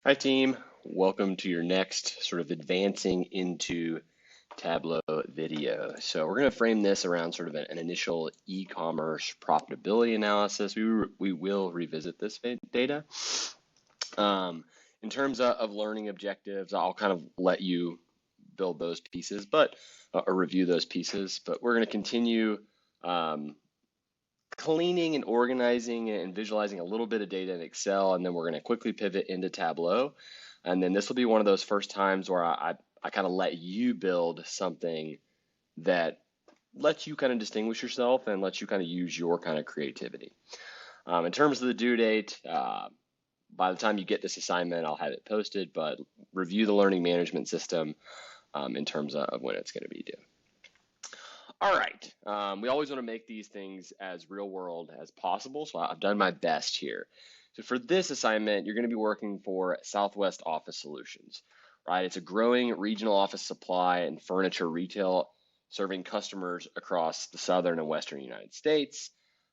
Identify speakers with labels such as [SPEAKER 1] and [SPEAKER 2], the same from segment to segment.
[SPEAKER 1] Hi team, welcome to your next sort of advancing into Tableau video. So we're going to frame this around sort of an initial e-commerce profitability analysis. We will revisit this data. Um, in terms of learning objectives, I'll kind of let you build those pieces, or review those pieces. But we're going to continue um, cleaning and organizing and visualizing a little bit of data in Excel, and then we're going to quickly pivot into Tableau. And then this will be one of those first times where I kind of let you build something that lets you kind of distinguish yourself and lets you kind of use your kind of creativity. In terms of the due date, by the time you get this assignment, I'll have it posted, but review the learning management system in terms of when it's going to be due. All right. We always want to make these things as real world as possible, so I've done my best here. So for this assignment, you're going to be working for Southwest Office Solutions, right? It's a growing regional office supply and furniture retail serving customers across the southern and western United States.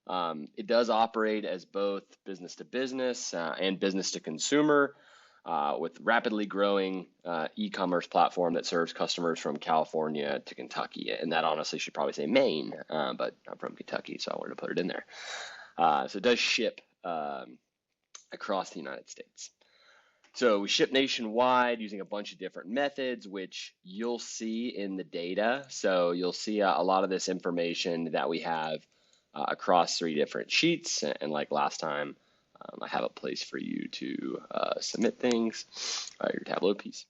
[SPEAKER 1] It does operate as both business to business and business to consumer with rapidly growing e-commerce platform that serves customers from California to Kentucky. And that honestly should probably say Maine, but I'm from Kentucky, so I wanted to put it in there. So it does ship across the United States. So we ship nationwide using a bunch of different methods, which you'll see in the data. So you'll see a lot of this information that we have across 3 different sheets. And like last time, I have a place for you to submit things, your Tableau piece.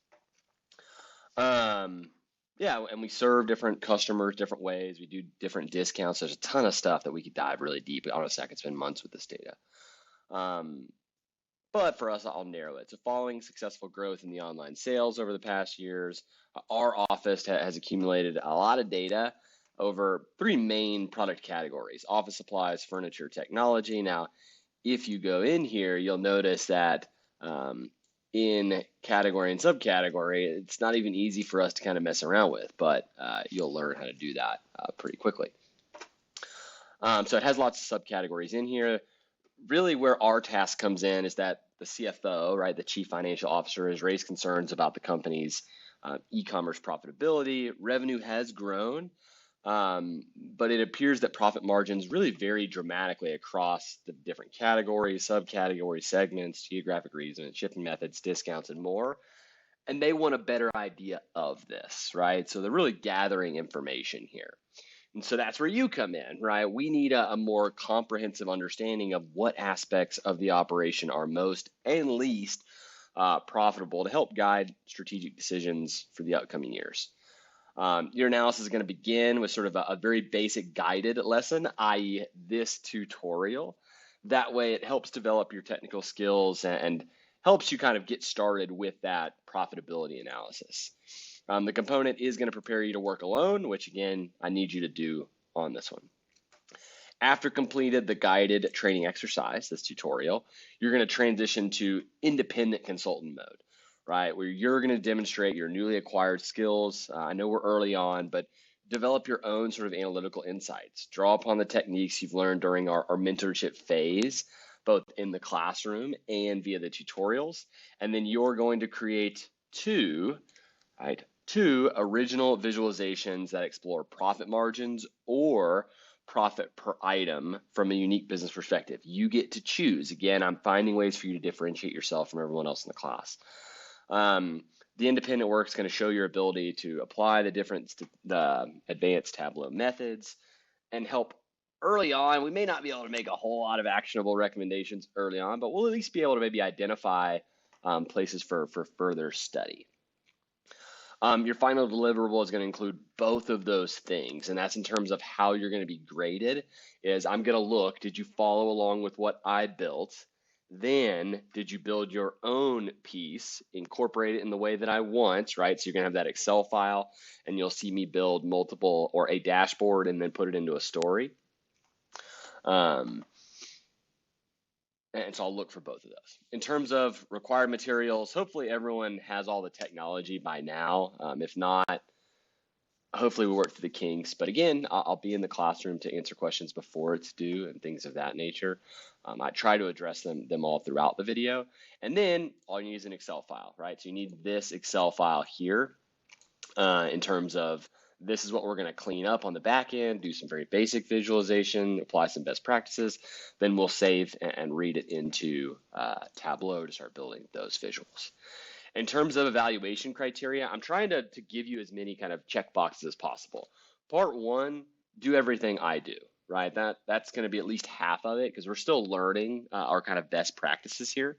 [SPEAKER 1] Yeah, and we serve different customers different ways. We do different discounts. There's a ton of stuff that we could dive really deep. Honestly, I could spend months with this data. But for us, I'll narrow it. So following successful growth in the online sales over the past years, our office has accumulated a lot of data over 3 main product categories: office supplies, furniture, technology. Now, if you go in here, you'll notice that in category and subcategory, it's not even easy for us to kind of mess around with, but you'll learn how to do that pretty quickly. So it has lots of subcategories in here. Really where our task comes in is that the CFO, right, the Chief Financial Officer, has raised concerns about the company's e-commerce profitability. Revenue has grown, but it appears that profit margins really vary dramatically across the different categories, subcategories, segments, geographic regions, shipping methods, discounts, and more. And they want a better idea of this, right? So they're really gathering information here. And so that's where you come in, right? We need a more comprehensive understanding of what aspects of the operation are most and least profitable to help guide strategic decisions for the upcoming years. Your analysis is going to begin with sort of a very basic guided lesson, i.e. this tutorial. That way it helps develop your technical skills and helps you kind of get started with that profitability analysis. The component is going to prepare you to work alone, which again, I need you to do on this one. After completed the guided training exercise, this tutorial, you're going to transition to independent consultant mode, right? Where you're going to demonstrate your newly acquired skills. I know we're early on, but develop your own sort of analytical insights. Draw upon the techniques you've learned during our mentorship phase, both in the classroom and via the tutorials. And then you're going to create two original visualizations that explore profit margins or profit per item from a unique business perspective. You get to choose. Again, I'm finding ways for you to differentiate yourself from everyone else in the class. The independent work is going to show your ability to apply the advanced Tableau methods and help early on. We may not be able to make a whole lot of actionable recommendations early on, but we'll at least be able to maybe identify places for further study. Your final deliverable is going to include both of those things, and that's in terms of how you're going to be graded. Is I'm going to look, did you follow along with what I built? Then, did you build your own piece, incorporate it in the way that I want, right? So you're going to have that Excel file, and you'll see me build multiple or a dashboard and then put it into a story. And so I'll look for both of those. In terms of required materials, hopefully everyone has all the technology by now. If not, hopefully we work through the kinks. But again, I'll be in the classroom to answer questions before it's due and things of that nature. I try to address them all throughout the video. And then all you need is an Excel file, right? So you need this Excel file here in terms of this is what we're going to clean up on the back end, do some very basic visualization, apply some best practices. Then we'll save and read it into Tableau to start building those visuals. In terms of evaluation criteria, I'm trying to give you as many kind of check boxes as possible. Part one, do everything I do, right? That's going to be at least half of it because we're still learning our kind of best practices here.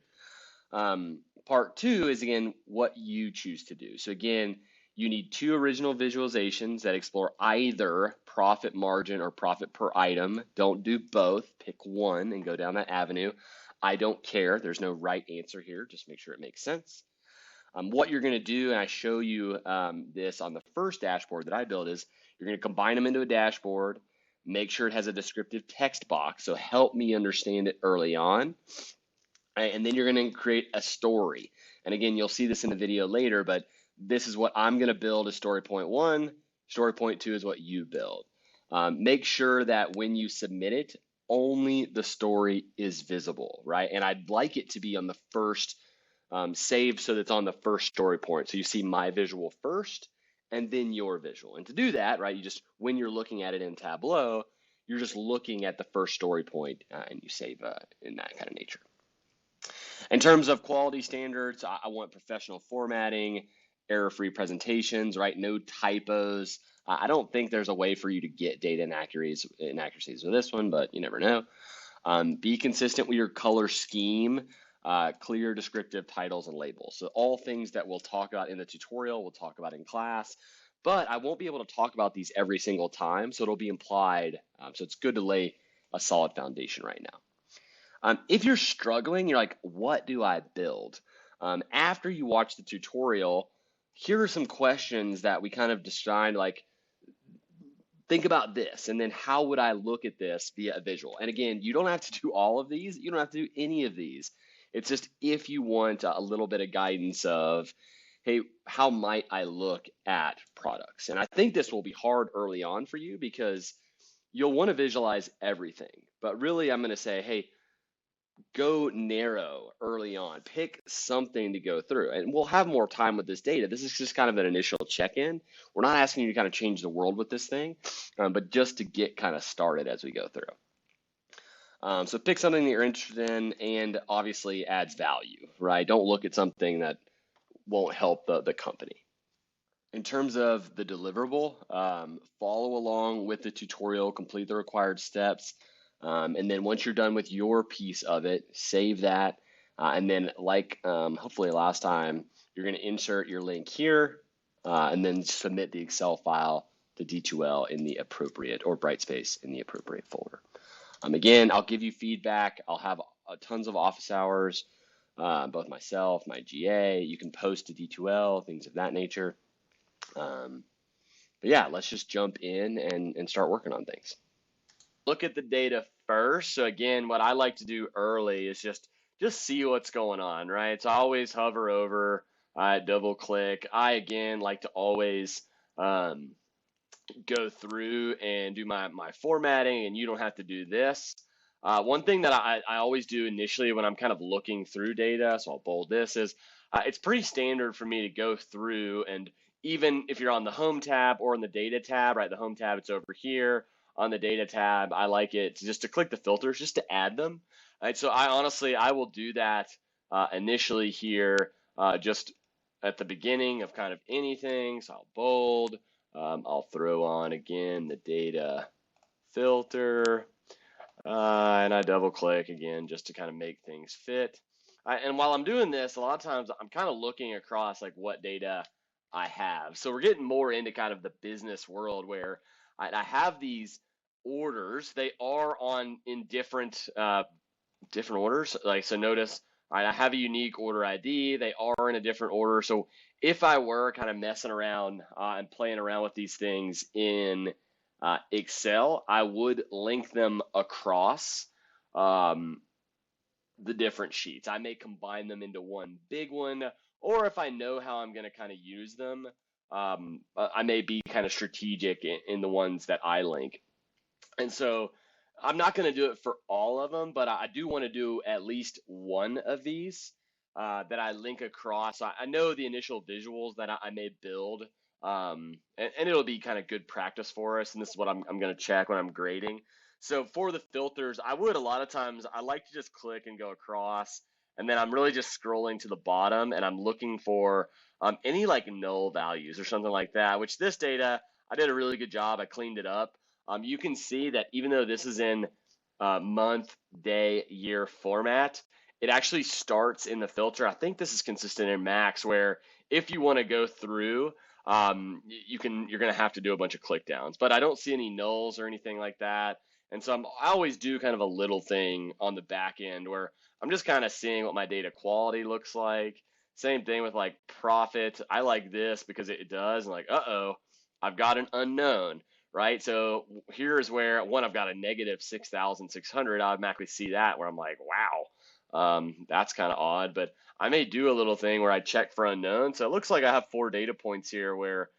[SPEAKER 1] Part two is, again, what you choose to do. So again, you need 2 original visualizations that explore either profit margin or profit per item. Don't do both. Pick one and go down that avenue. I don't care. There's no right answer here. Just make sure it makes sense. What you're going to do, and I show you this on the first dashboard that I built, is you're going to combine them into a dashboard, make sure it has a descriptive text box, so help me understand it early on. Right, and then you're going to create a story. And again, you'll see this in the video later, but this is what I'm going to build as story point 1. Story point 2 is what you build. Make sure that when you submit it, only the story is visible, right? And I'd like it to be on the first save so that it's on the first story point. So you see my visual first and then your visual. And to do that, right, you just, when you're looking at it in Tableau, you're just looking at the first story point and you save in that kind of nature. In terms of quality standards, I want professional formatting, error-free presentations, right? No typos. I don't think there's a way for you to get data inaccuracies with this one, but you never know. Be consistent with your color scheme, clear descriptive titles and labels. So all things that we'll talk about in the tutorial, we'll talk about in class, but I won't be able to talk about these every single time, so it'll be implied. So it's good to lay a solid foundation right now. If you're struggling, you're like, what do I build? After you watch the tutorial, here are some questions that we kind of designed, like, think about this, and then how would I look at this via a visual? And again, you don't have to do all of these. You don't have to do any of these. It's just if you want a little bit of guidance of, hey, how might I look at products? And I think this will be hard early on for you because you'll want to visualize everything. But really, I'm going to say, hey, go narrow early on, pick something to go through, and we'll have more time with this data. This is just kind of an initial check-in. We're not asking you to kind of change the world with this thing, but just to get kind of started as we go through. So pick something that you're interested in and obviously adds value, right? Don't look at something that won't help the company. In terms of the deliverable, follow along with the tutorial, complete the required steps. And then once you're done with your piece of it, save that. And then like hopefully last time, you're going to insert your link here and then submit the Excel file to D2L in the appropriate, or Brightspace in the appropriate folder. Again, I'll give you feedback. I'll have tons of office hours, both myself, my GA. You can post to D2L, things of that nature. But yeah, let's just jump in and start working on things. Look at the data first. So again, what I like to do early is just see what's going on, right? So I always hover over, I double click. I again like to always go through and do my formatting, and you don't have to do this. One thing that I always do initially when I'm kind of looking through data, so I'll bold this, is it's pretty standard for me to go through, and even if you're on the home tab or in the data tab, right? The home tab, it's over here. On the data tab, I like it just to click the filters, just to add them. Right, so I will do that initially here, just at the beginning of kind of anything. So I'll bold, I'll throw on again the data filter, and I double click again just to kind of make things fit. And while I'm doing this, a lot of times I'm kind of looking across like what data I have. So we're getting more into kind of the business world where I have these orders. They are in different orders. Like, so notice, all right, I have a unique order ID. They are in a different order. So if I were kind of messing around and playing around with these things in Excel, I would link them across the different sheets. I may combine them into one big one, or if I know how I'm going to kind of use them, I may be kind of strategic in the ones that I link. And so I'm not going to do it for all of them, but I do want to do at least one of these that I link across. I know the initial visuals that I may build, and it'll be kind of good practice for us. And this is what I'm going to check when I'm grading. So for the filters, I would a lot of times, I like to just click and go across. And then I'm really just scrolling to the bottom and I'm looking for any like null values or something like that, which this data, I did a really good job. I cleaned it up. You can see that even though this is in month, day, year format, it actually starts in the filter. I think this is consistent in Max, where if you want to go through, you're going to have to do a bunch of click downs. But I don't see any nulls or anything like that. And so I always do kind of a little thing on the back end where I'm just kind of seeing what my data quality looks like. Same thing with like profit. I like this because it does. And like, uh-oh, I've got an unknown, right? So here's where one, I've got a negative 6,600. I automatically see that where I'm like, wow, that's kind of odd. But I may do a little thing where I check for unknown. So it looks like I have 4 data points here where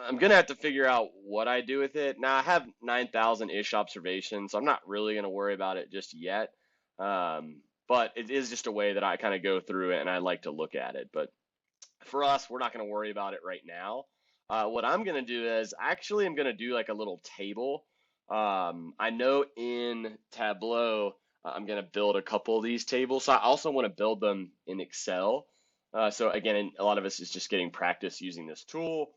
[SPEAKER 1] I'm gonna have to figure out what I do with it. Now I have 9,000-ish observations, so I'm not really gonna worry about it just yet. But it is just a way that I kind of go through it and I like to look at it. But for us, we're not going to worry about it right now. What I'm going to do is actually I'm going to do like a little table. I know in Tableau, I'm going to build a couple of these tables. So I also want to build them in Excel. So again, a lot of us is just getting practice using this tool.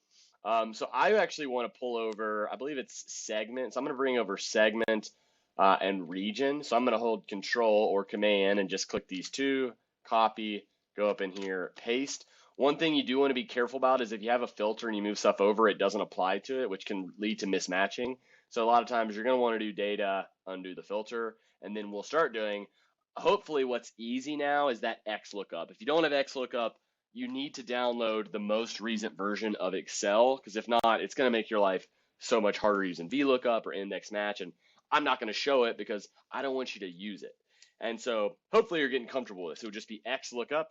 [SPEAKER 1] So I actually want to pull over, I believe it's segment. So I'm going to bring over segment and region. So I'm going to hold Control or Command and just click these two, copy, go up in here, paste. One thing you do want to be careful about is if you have a filter and you move stuff over, it doesn't apply to it, which can lead to mismatching. So a lot of times you're going to want to do data, undo the filter, and then we'll start doing, hopefully what's easy now is that XLOOKUP. If you don't have XLOOKUP, you need to download the most recent version of Excel, because if not, it's going to make your life so much harder using VLOOKUP or index match, and I'm not going to show it because I don't want you to use it. And so hopefully you're getting comfortable with this. It would just be XLOOKUP.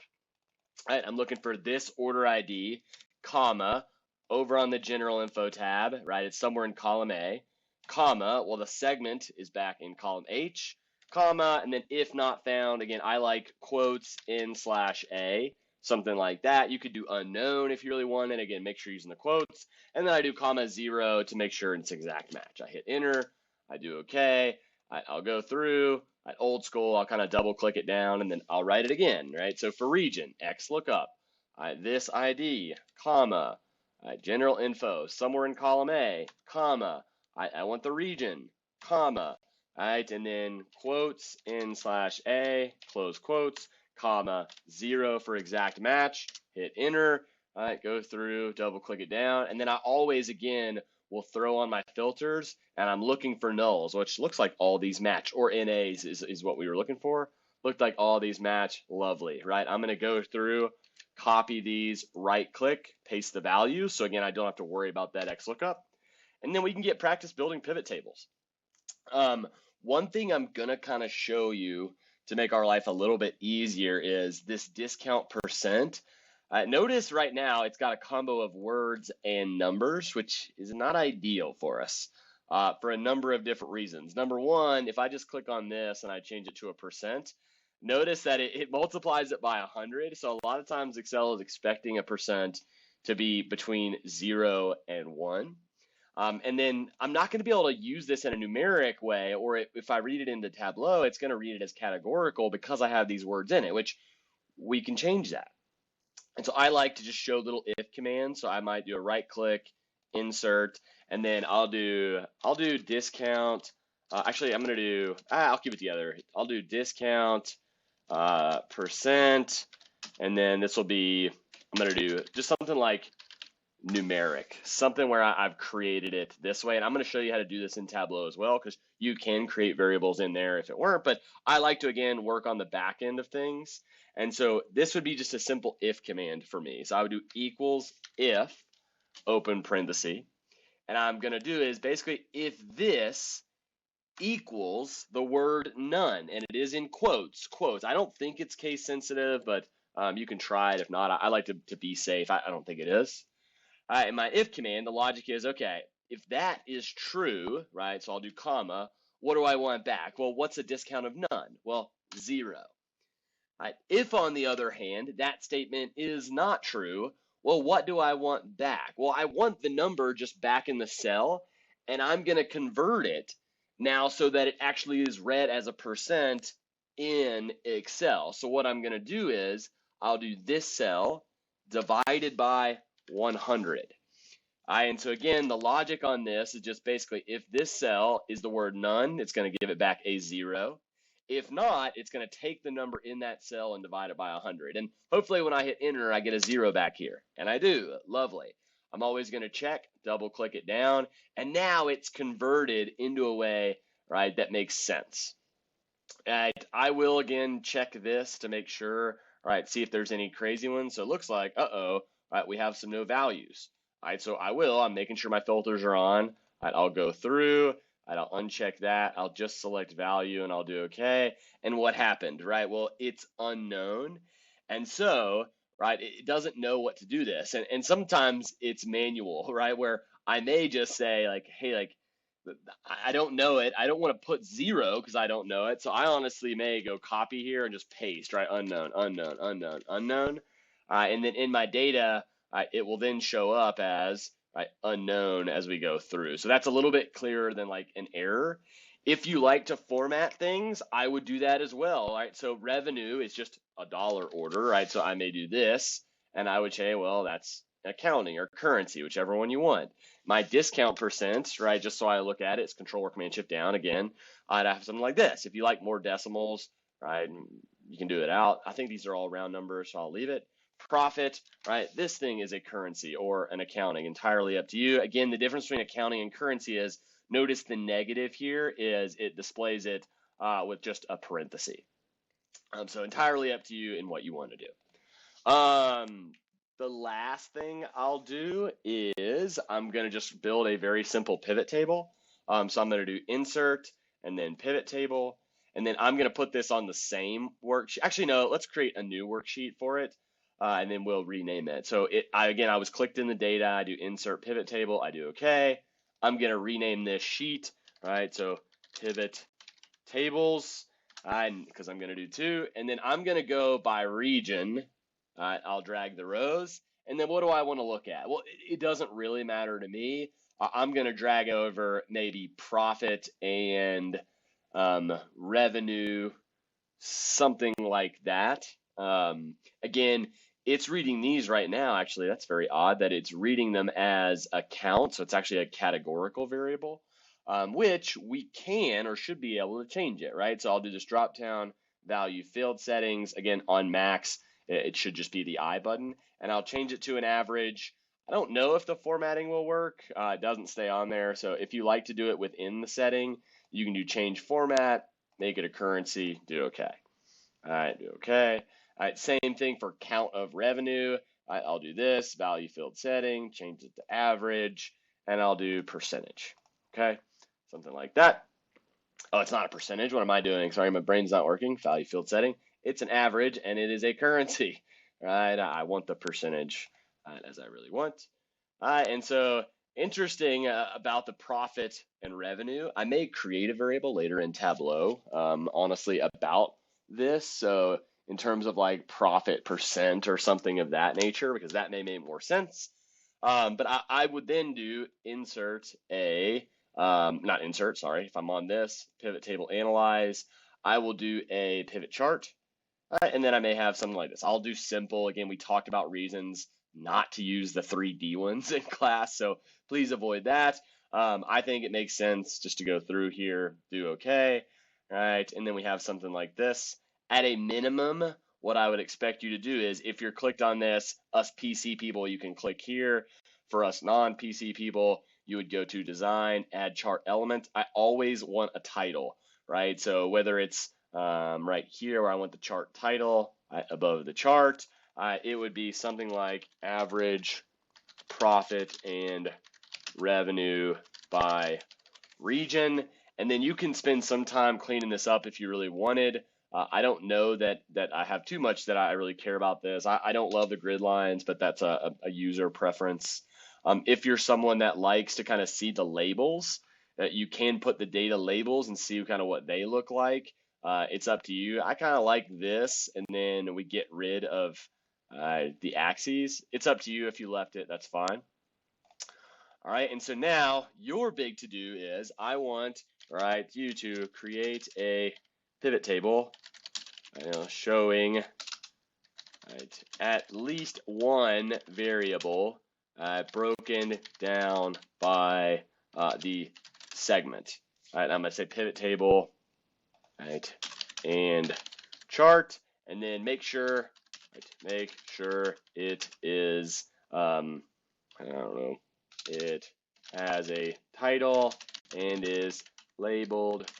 [SPEAKER 1] Right, I'm looking for this order ID, comma, over on the general info tab, right? It's somewhere in column A, comma, well, the segment is back in column H, comma, and then if not found, again, I like quotes in/A, something like that. You could do unknown if you really want it. Again, make sure you're using the quotes. And then I do comma 0 to make sure it's exact match. I hit enter, I do okay, I'll go through. At old school, I'll kind of double click it down and then I'll write it again, right? So for region, XLOOKUP, this ID, comma, general info, somewhere in column A, comma, I want the region, comma, right? And then quotes in/A, close quotes, comma, 0 for exact match, hit enter, all right, go through, double click it down, and then I always, again, will throw on my filters and I'm looking for nulls, which looks like all these match, or NAs is what we were looking for. Looked like all these match, lovely, right? I'm gonna go through, copy these, right click, paste the values. So again, I don't have to worry about that XLOOKUP. And then we can get practice building pivot tables. One thing I'm gonna kind of show you to make our life a little bit easier is this discount percent. Notice right now it's got a combo of words and numbers, which is not ideal for us for a number of different reasons. Number one, if I just click on this and I change it to a percent, notice that it multiplies it by 100. So a lot of times Excel is expecting a percent to be between 0 and 1. And then I'm not going to be able to use this in a numeric way, or if I read it into Tableau, it's going to read it as categorical because I have these words in it, which we can change that. And so I like to just show little if commands. So I might do a right click, insert, and then I'll do discount. Actually, I'm gonna do, I'll keep it together. I'll do discount percent, and then this will be, I'm gonna do just something like numeric, something where I've created it this way. And I'm gonna show you how to do this in Tableau as well, because you can create variables in there if it weren't, but I like to, again, work on the back end of things. And so this would be just a simple if command for me. So I would do equals if, open parenthesis, and I'm gonna do is basically if this equals the word none, and it is in quotes. I don't think it's case sensitive, but you can try it. If not, I like to be safe. I don't think it is. In my if command, the logic is, okay, if that is true, right, so I'll do comma, what do I want back? Well, what's a discount of none? Well, 0. Right? If, on the other hand, that statement is not true, well, what do I want back? Well, I want the number just back in the cell, and I'm going to convert it now so that it actually is read as a percent in Excel. So what I'm going to do is I'll do this cell divided by 100. And so again, the logic on this is just basically if this cell is the word none, it's going to give it back a 0. If not, it's going to take the number in that cell and divide it by 100. And hopefully when I hit enter, I get a 0 back here. And I do. Lovely. I'm always going to check, double click it down, and now it's converted into a way, right, that makes sense. I will again check this to make sure, right, see if there's any crazy ones. So it looks like, right, we have some no values. All right, so I'm making sure my filters are on. Right, I'll go through, right, I'll uncheck that. I'll just select value and I'll do okay. And what happened, right? Well, it's unknown. And so, right, it doesn't know what to do this. And sometimes it's manual, right, where I may just say like, hey, like, I don't know it. I don't want to put 0 because I don't know it. So I honestly may go copy here and just paste, right? Unknown, unknown, unknown, unknown. And then in my data, it will then show up as unknown as we go through. So that's a little bit clearer than like an error. If you like to format things, I would do that as well, right? So revenue is just a dollar order, right? So I may do this, and I would say, well, that's accounting or currency, whichever one you want. My discount percent, right, just so I look at it, it's control or command shift down again. I'd have something like this. If you like more decimals, right, you can do it out. I think these are all round numbers, so I'll leave it. Profit, right, this thing is a currency or an accounting, entirely up to you. Again, the difference between accounting and currency is, notice the negative here is it displays it with just a parenthesis. So entirely up to you in what you want to do. The last thing I'll do is I'm going to just build a very simple pivot table. So I'm going to do insert and then pivot table. And then I'm going to put this on the same worksheet. Actually, no, let's create a new worksheet for it. And then we'll rename it. So I was clicked in the data. I do insert pivot table. I do OK. I'm going to rename this sheet. Right. So pivot tables, because I'm going to do 2. And then I'm going to go by region. I'll drag the rows, and then what do I want to look at? Well, it doesn't really matter to me. I'm going to drag over maybe profit and revenue, something like that. Again, it's reading these right now. Actually, that's very odd that it's reading them as a count, so it's actually a categorical variable, which we can or should be able to change it, right? So I'll do this drop down value field settings. Again, on max, it should just be the I button, and I'll change it to an average. I don't know if the formatting will work. It doesn't stay on there. So if you like to do it within the setting, you can do change format, make it a currency, do OK. All right, do OK. All right, same thing for count of revenue. I'll do this, value field setting, change it to average, and I'll do percentage. Okay, something like that. Oh, it's not a percentage. What am I doing? Sorry, my brain's not working. Value field setting. It's an average, and it is a currency, right? I want the percentage as I really want. And so interesting about the profit and revenue, I may create a variable later in Tableau, honestly, about this. So in terms of like profit percent or something of that nature, because that may make more sense. But I would then do insert a, not insert, sorry, if I'm on this, pivot table analyze, I will do a pivot chart. And then I may have something like this. I'll do simple. Again, we talked about reasons not to use the 3D ones in class, so please avoid that. I think it makes sense just to go through here, do OK, right? And then we have something like this. At a minimum, what I would expect you to do is if you're clicked on this, us PC people, you can click here. For us non-PC people, you would go to design, add chart element. I always want a title, right? So whether it's right here where I want the chart title above the chart, it would be something like average profit and revenue by region. And then you can spend some time cleaning this up if you really wanted. I don't know that I have too much that I really care about this. I don't love the grid lines, but that's a user preference. If you're someone that likes to kind of see the labels, you can put the data labels and see kind of what they look like. It's up to you. I kind of like this, and then we get rid of the axes. It's up to you. If you left it, that's fine. All right, and so now your big to do is I want, right, you to create a pivot table, showing, right, at least one variable broken down by the segment. All right, I'm gonna say pivot table, right, and chart, and then make sure it is, I don't know, it has a title and is labeled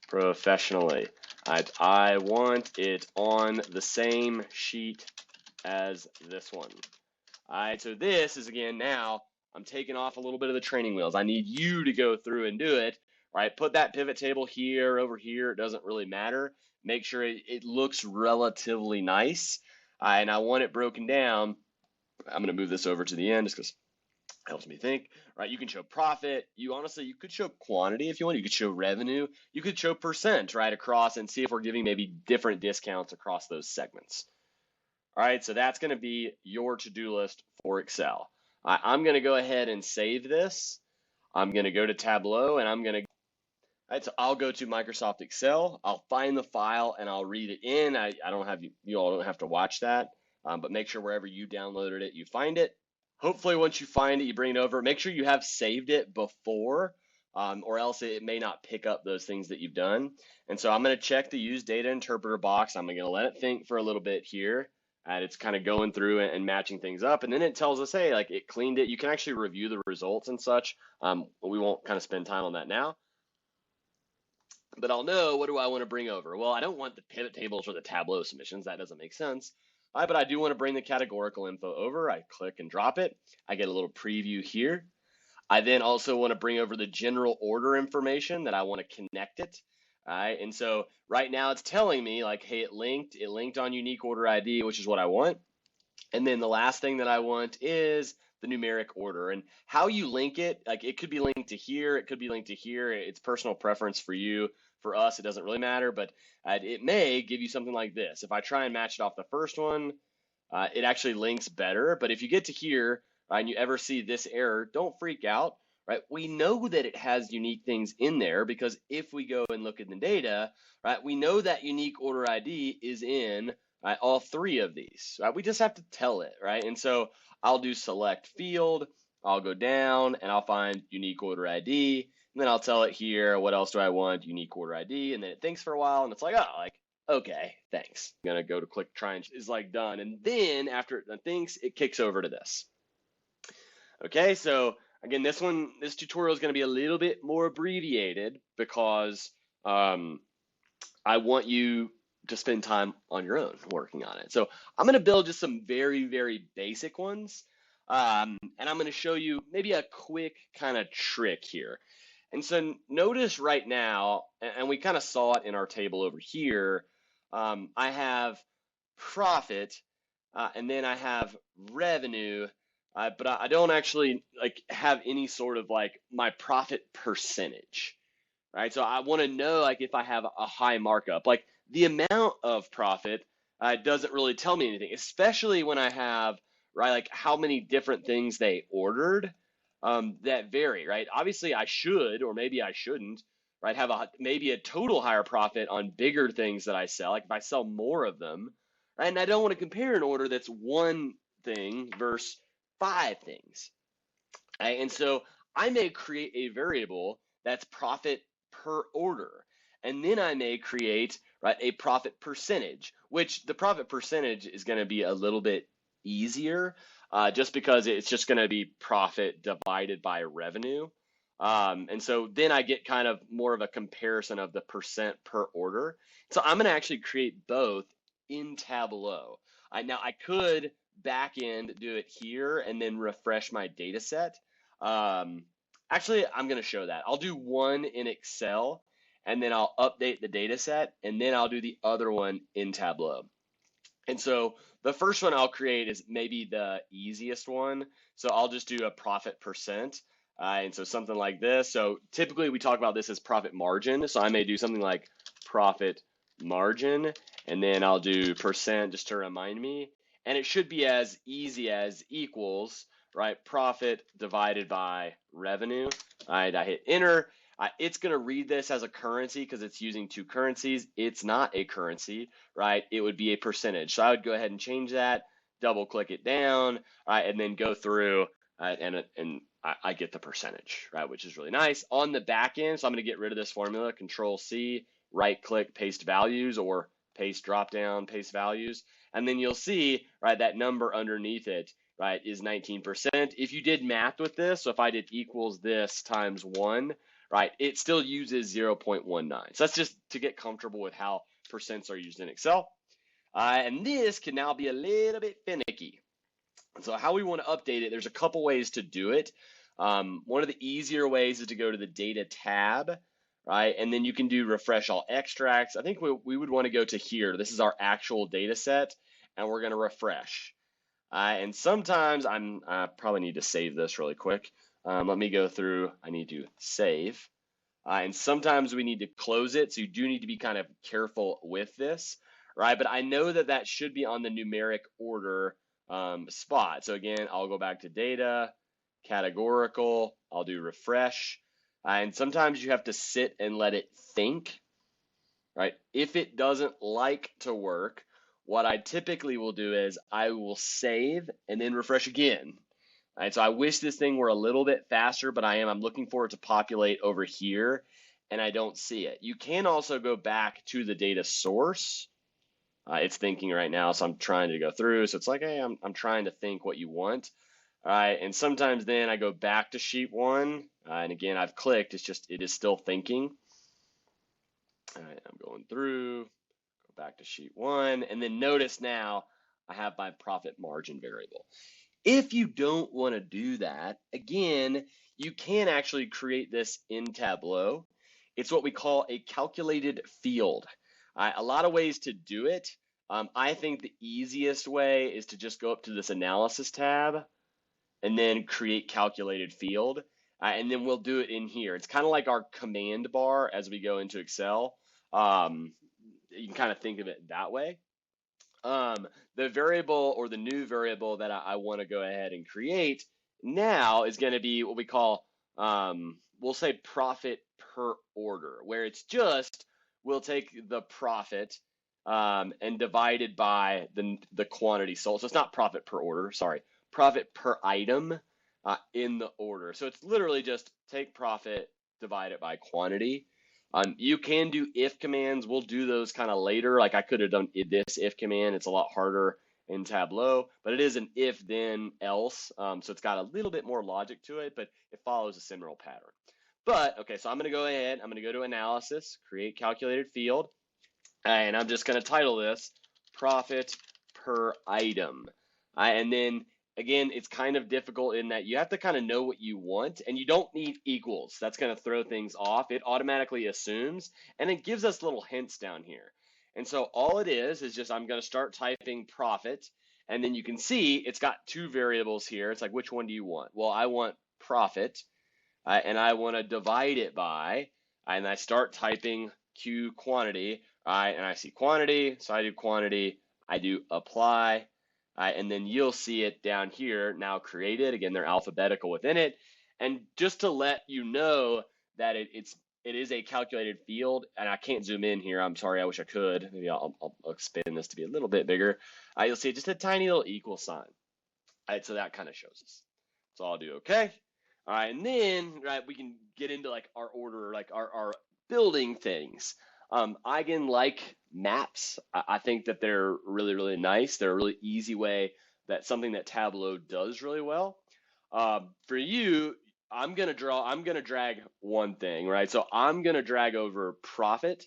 [SPEAKER 1] professionally. I want it on the same sheet as this one. All right, so this is, again, now I'm taking off a little bit of the training wheels. I need you to go through and do it. Right, put that pivot table here, over here, it doesn't really matter. Make sure it looks relatively nice. And I want it broken down. I'm going to move this over to the end just because helps me think, right? You can show profit. You could show quantity if you want. You could show revenue. You could show percent right across and see if we're giving maybe different discounts across those segments. All right, so that's going to be your to-do list for Excel. I'm going to go ahead and save this. I'm going to go to Tableau, and I'm going to, all right, so I'll go to Microsoft Excel. I'll find the file and I'll read it in. I don't have you all don't have to watch that, but make sure wherever you downloaded it, you find it. Hopefully, once you find it, you bring it over. Make sure you have saved it before, or else it may not pick up those things that you've done. And so I'm going to check the use data interpreter box. I'm going to let it think for a little bit here. And it's kind of going through and matching things up. And then it tells us, hey, like it cleaned it. You can actually review the results and such. We won't kind of spend time on that now. But I'll know, what do I want to bring over? Well, I don't want the pivot tables or the Tableau submissions. That doesn't make sense. But I do want to bring the categorical info over. I click and drop it. I get a little preview here. I then also want to bring over the general order information that I want to connect it. All right, and so right now it's telling me like, hey, it linked on unique order ID, which is what I want. And then the last thing that I want is the numeric order, and how you link it. Like it could be linked to here, it could be linked to here. It's personal preference for you. For us, it doesn't really matter, but it may give you something like this. If I try and match it off the first one, it actually links better. But if you get to here, and you ever see this error, don't freak out, right? We know that it has unique things in there because if we go and look at the data, right, we know that unique order ID is in all three of these, right? We just have to tell it, right? And so I'll do select field, I'll go down and I'll find unique order ID. And then I'll tell it here, what else do I want? Unique order ID. And then it thinks for a while and it's like, oh, like, okay, thanks. I'm gonna go to click try and is like done. And then after it thinks, it kicks over to this. Okay, so again, this tutorial is gonna be a little bit more abbreviated because I want you to spend time on your own working on it. So I'm gonna build just some very, very basic ones. And I'm gonna show you maybe a quick kind of trick here. And so notice right now, and we kind of saw it in our table over here, I have profit, and then I have revenue, but I don't actually like have any sort of like my profit percentage, right? So I want to know like if I have a high markup, like the amount of profit doesn't really tell me anything, especially when I have, right, like how many different things they ordered. That vary, right? Obviously, I should, or maybe I shouldn't, right? Have maybe a total higher profit on bigger things that I sell, like if I sell more of them, right? And I don't want to compare an order that's one thing versus 5 things, right? And so I may create a variable that's profit per order, and then I may create, right, a profit percentage, which the profit percentage is going to be a little bit easier. Just because it's just going to be profit divided by revenue. And so then I get kind of more of a comparison of the percent per order. So I'm going to actually create both in Tableau. Now I could back end do it here and then refresh my data set. Actually, I'm going to show that. I'll do one in Excel and then I'll update the data set and then I'll do the other one in Tableau. And so the first one I'll create is maybe the easiest one. So I'll just do a profit percent. And so something like this. So typically we talk about this as profit margin. So I may do something like profit margin, and then I'll do percent just to remind me. And it should be as easy as equals, right? Profit divided by revenue. All right, I hit enter. It's going to read this as a currency because it's using two currencies. It's not a currency, right? It would be a percentage. So I would go ahead and change that, double click it down, and then go through and I get the percentage, right? Which is really nice. On the back end, so I'm going to get rid of this formula, Control C, right click, paste values, or paste drop down, paste values. And then you'll see, right, that number underneath it, right, is 19%. If you did math with this, so if I did equals this times 1, right, it still uses 0.19. So that's just to get comfortable with how percents are used in Excel. And this can now be a little bit finicky. So how we want to update it, there's a couple ways to do it. One of the easier ways is to go to the data tab, right? And then you can do refresh all extracts. I think we would want to go to here. This is our actual data set, and we're going to refresh. And sometimes I probably need to save this really quick. Let me go through. I need to save. And sometimes we need to close it. So you do need to be kind of careful with this, right? But I know that that should be on the numeric order spot. So again, I'll go back to data, categorical, I'll do refresh. And sometimes you have to sit and let it think, right? If it doesn't like to work, what I typically will do is I will save and then refresh again. Right, so I wish this thing were a little bit faster, but I'm looking for it to populate over here, and I don't see it. You can also go back to the data source. It's thinking right now, so I'm trying to go through. So it's like, hey, I'm trying to think what you want. All right, and sometimes then I go back to sheet one, and again, I've clicked. It is still thinking. All right, I'm going through, go back to sheet one, and then notice now I have my profit margin variable. If you don't want to do that, again, you can actually create this in Tableau. It's what we call a calculated field. A lot of ways to do it. I think the easiest way is to just go up to this analysis tab and then create calculated field. And then we'll do it in here. It's kind of like our command bar as we go into Excel. You can kind of think of it that way. The variable or the new variable that I want to go ahead and create now is going to be what we call, we'll say profit per order, where it's just, we'll take the profit and divide it by the quantity sold. So it's not profit per order, sorry, profit per item in the order. So it's literally just take profit, divide it by quantity. You can do if commands. We'll do those kind of later. Like I could have done this if command. It's a lot harder in Tableau, but it is an if then else. So it's got a little bit more logic to it, but it follows a similar pattern. But okay, so I'm going to go ahead. I'm going to go to analysis, create calculated field, and I'm just going to title this profit per item. And then again, it's kind of difficult in that you have to kind of know what you want, and you don't need equals. That's going to throw things off. It automatically assumes, and it gives us little hints down here. And so all it is just I'm going to start typing profit, and then you can see it's got two variables here. It's like, which one do you want? Well, I want profit, and I want to divide it by, and I start typing Q quantity, and I see quantity, so I do quantity, I do apply, and then you'll see it down here now created. Again, they're alphabetical within it. And just to let you know that it is a calculated field, and I can't zoom in here. I'm sorry, I wish I could. Maybe I'll expand this to be a little bit bigger. You'll see just a tiny little equal sign. All right, so that kind of shows us. So I'll do okay. All right, and then we can get into like our order, like our building things. I again like maps. I think that they're really, really nice. They're a really easy way something that Tableau does really well. For you, I'm gonna drag one thing, right? So I'm gonna drag over profit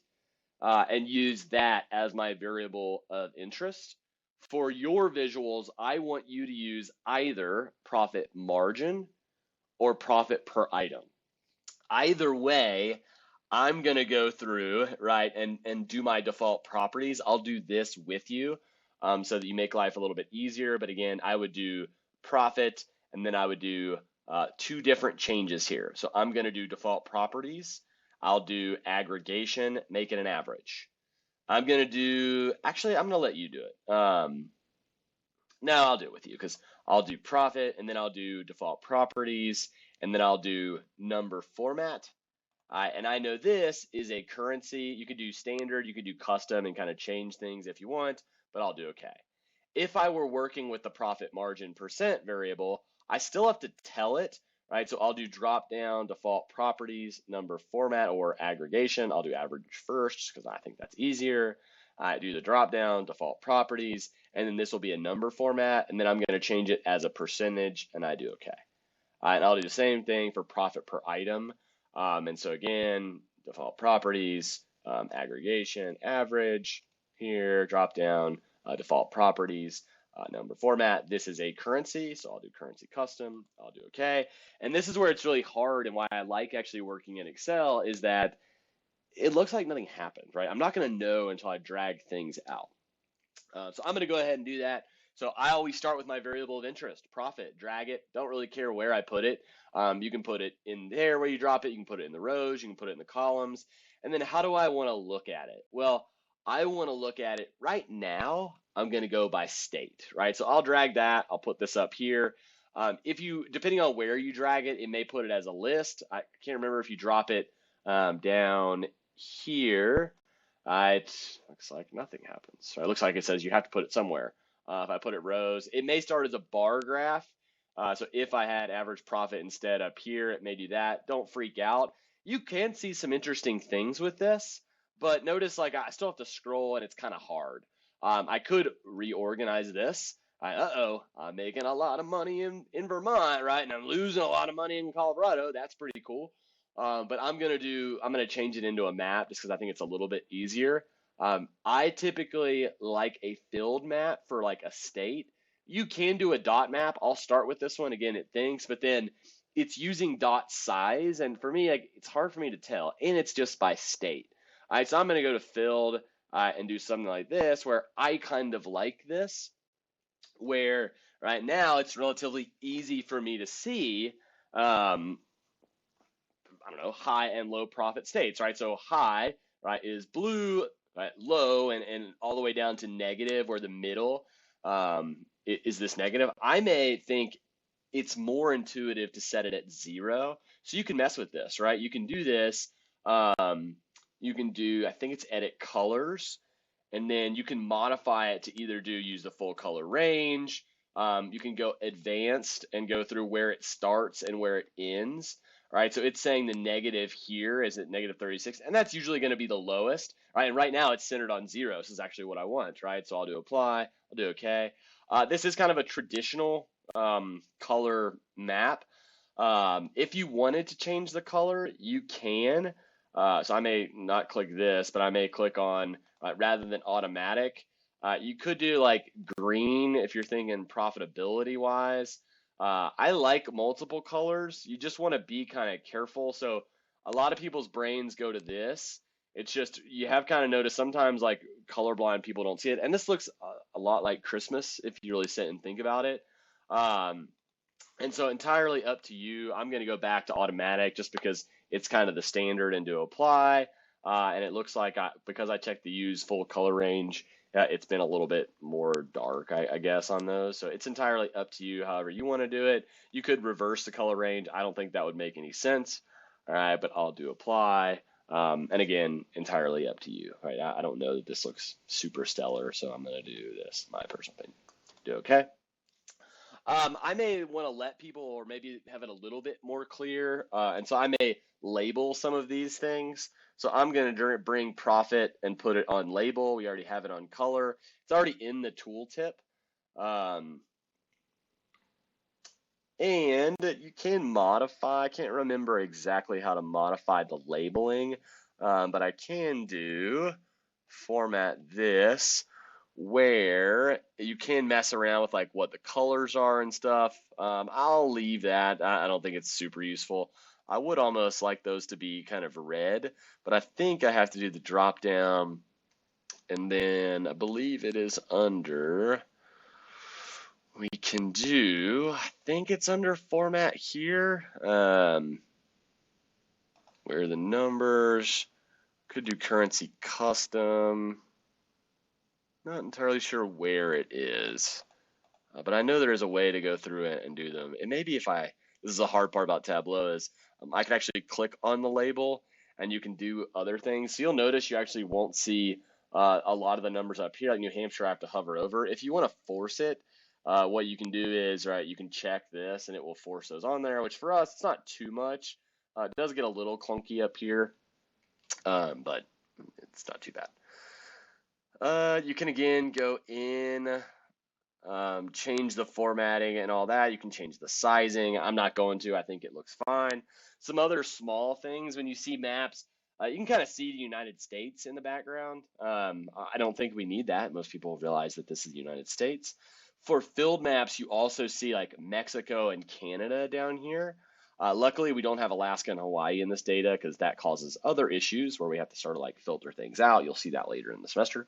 [SPEAKER 1] and use that as my variable of interest. For your visuals, I want you to use either profit margin or profit per item. Either way, I'm gonna go through, right, and do my default properties. I'll do this with you. so that you make life a little bit easier. But again, I would do profit, and then I would do two different changes here. So I'm going to do default properties. I'll do aggregation, make it an average. I'm going to do, actually, I'm going to let you do it. No, I'll do it with you because I'll do profit, and then I'll do default properties, and then I'll do number format. And I know this is a currency. You could do standard, you could do custom and kind of change things if you want, but I'll do okay. If I were working with the profit margin percent variable, I still have to tell it, right? So I'll do drop down, default properties, number format, or aggregation. I'll do average first because I think that's easier. I do the drop down, default properties, and then this will be a number format, and then I'm going to change it as a percentage, and I do okay. And I'll do the same thing for profit per item. And so again, default properties, aggregation, average, here, drop down, default properties, number format. This is a currency, so I'll do currency custom, I'll do okay. And this is where it's really hard, and why I like actually working in Excel is that it looks like nothing happened, right? I'm not gonna know until I drag things out. So I'm gonna go ahead and do that. So I always start with my variable of interest, profit, drag it. Don't really care where I put it. You can put it in there where you drop it. You can put it in the rows. You can put it in the columns. And then how do I want to look at it? Well, I want to look at it right now. I'm going to go by state, right? So I'll drag that. I'll put this up here. If you, depending on where you drag it, it may put it as a list. I can't remember if you drop it down here. It looks like nothing happens. So it looks like it says you have to put it somewhere. If I put it rows, it may start as a bar graph. So if I had average profit instead up here, it may do that. Don't freak out. You can see some interesting things with this, but notice like I still have to scroll and it's kind of hard. I could reorganize this. I'm making a lot of money in Vermont, right? And I'm losing a lot of money in Colorado. That's pretty cool. But I'm gonna change it into a map just because I think it's a little bit easier. I typically like a filled map for like a state. You can do a dot map. I'll start with this one again. It thinks, but then it's using dot size, and for me, like, it's hard for me to tell, and it's just by state. All right, so I'm gonna go to filled and do something like this, where I kind of like this, where right now it's relatively easy for me to see. I don't know, high and low profit states, right? So high, right, is blue, right? Low and all the way down to negative, or the middle is this negative. I may think it's more intuitive to set it at 0. So you can mess with this, right? You can do this. You can do, I think it's edit colors, and then you can modify it to either use the full color range. You can go advanced and go through where it starts and where it ends. Right, so it's saying the negative here is at negative 36, and that's usually going to be the lowest, right? And right now it's centered on 0. This is actually what I want, right? So I'll do apply, I'll do okay. This is kind of a traditional color map. If you wanted to change the color, you can. So I may not click this, but I may click on, rather than automatic, you could do like green if you're thinking profitability wise. I like multiple colors. You just want to be kind of careful. So a lot of people's brains go to this. It's just, you have kind of noticed sometimes like colorblind people don't see it. And this looks a lot like Christmas if you really sit and think about it. And so entirely up to you. I'm going to go back to automatic just because it's kind of the standard, and do apply. And it looks like because I checked the use full color range, it's been a little bit more dark, I guess, on those. So it's entirely up to you, however you want to do it. You could reverse the color range. I don't think that would make any sense. All right, but I'll do apply. And again, entirely up to you. Right, I don't know that this looks super stellar, so I'm going to do this, my personal opinion. Do okay. I may want to let people, or maybe have it a little bit more clear, and so I may label some of these things. So I'm going to bring profit and put it on label. We already have it on color. It's already in the tooltip. And you can modify. I can't remember exactly how to modify the labeling, but I can do format this, where you can mess around with like what the colors are and stuff. I'll leave that. I don't think it's super useful. I would almost like those to be kind of red, but I think I have to do the drop down And then I believe it is under, we can do, I think it's under format here, where are the numbers, could do currency custom, not entirely sure where it is, but I know there is a way to go through it and do them. And maybe if I, this is the hard part about Tableau is I can actually click on the label and you can do other things. So you'll notice you actually won't see a lot of the numbers up here. Like New Hampshire, I have to hover over. If you want to force it, what you can do is, right, you can check this and it will force those on there, which for us, it's not too much. It does get a little clunky up here, but it's not too bad. You can again go in, change the formatting and all that. You can change the sizing. I'm not going to. I think it looks fine. Some other small things when you see maps, you can kind of see the United States in the background. I don't think we need that. Most people realize that this is the United States. For filled maps, you also see like Mexico and Canada down here. Luckily, we don't have Alaska and Hawaii in this data because that causes other issues where we have to sort of like filter things out. You'll see that later in the semester.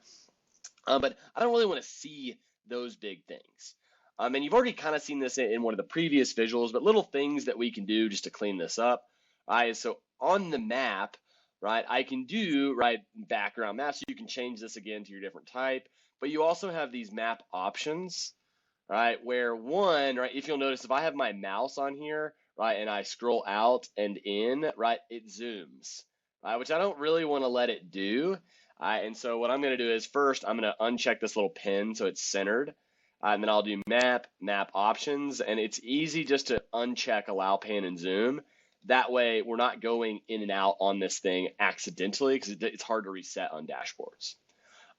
[SPEAKER 1] But I don't really want to see those big things. And you've already kind of seen this in one of the previous visuals, but little things that we can do just to clean this up. So on the map, right, I can do, right, background maps. So you can change this again to your different type, but you also have these map options, right, where one, right, if you'll notice, if I have my mouse on here, right, and I scroll out and in, right, it zooms, right, which I don't really want to let it do. And so what I'm going to do is first, I'm going to uncheck this little pin so it's centered. And then I'll do map options. And it's easy just to uncheck allow pan and zoom. That way we're not going in and out on this thing accidentally because it's hard to reset on dashboards.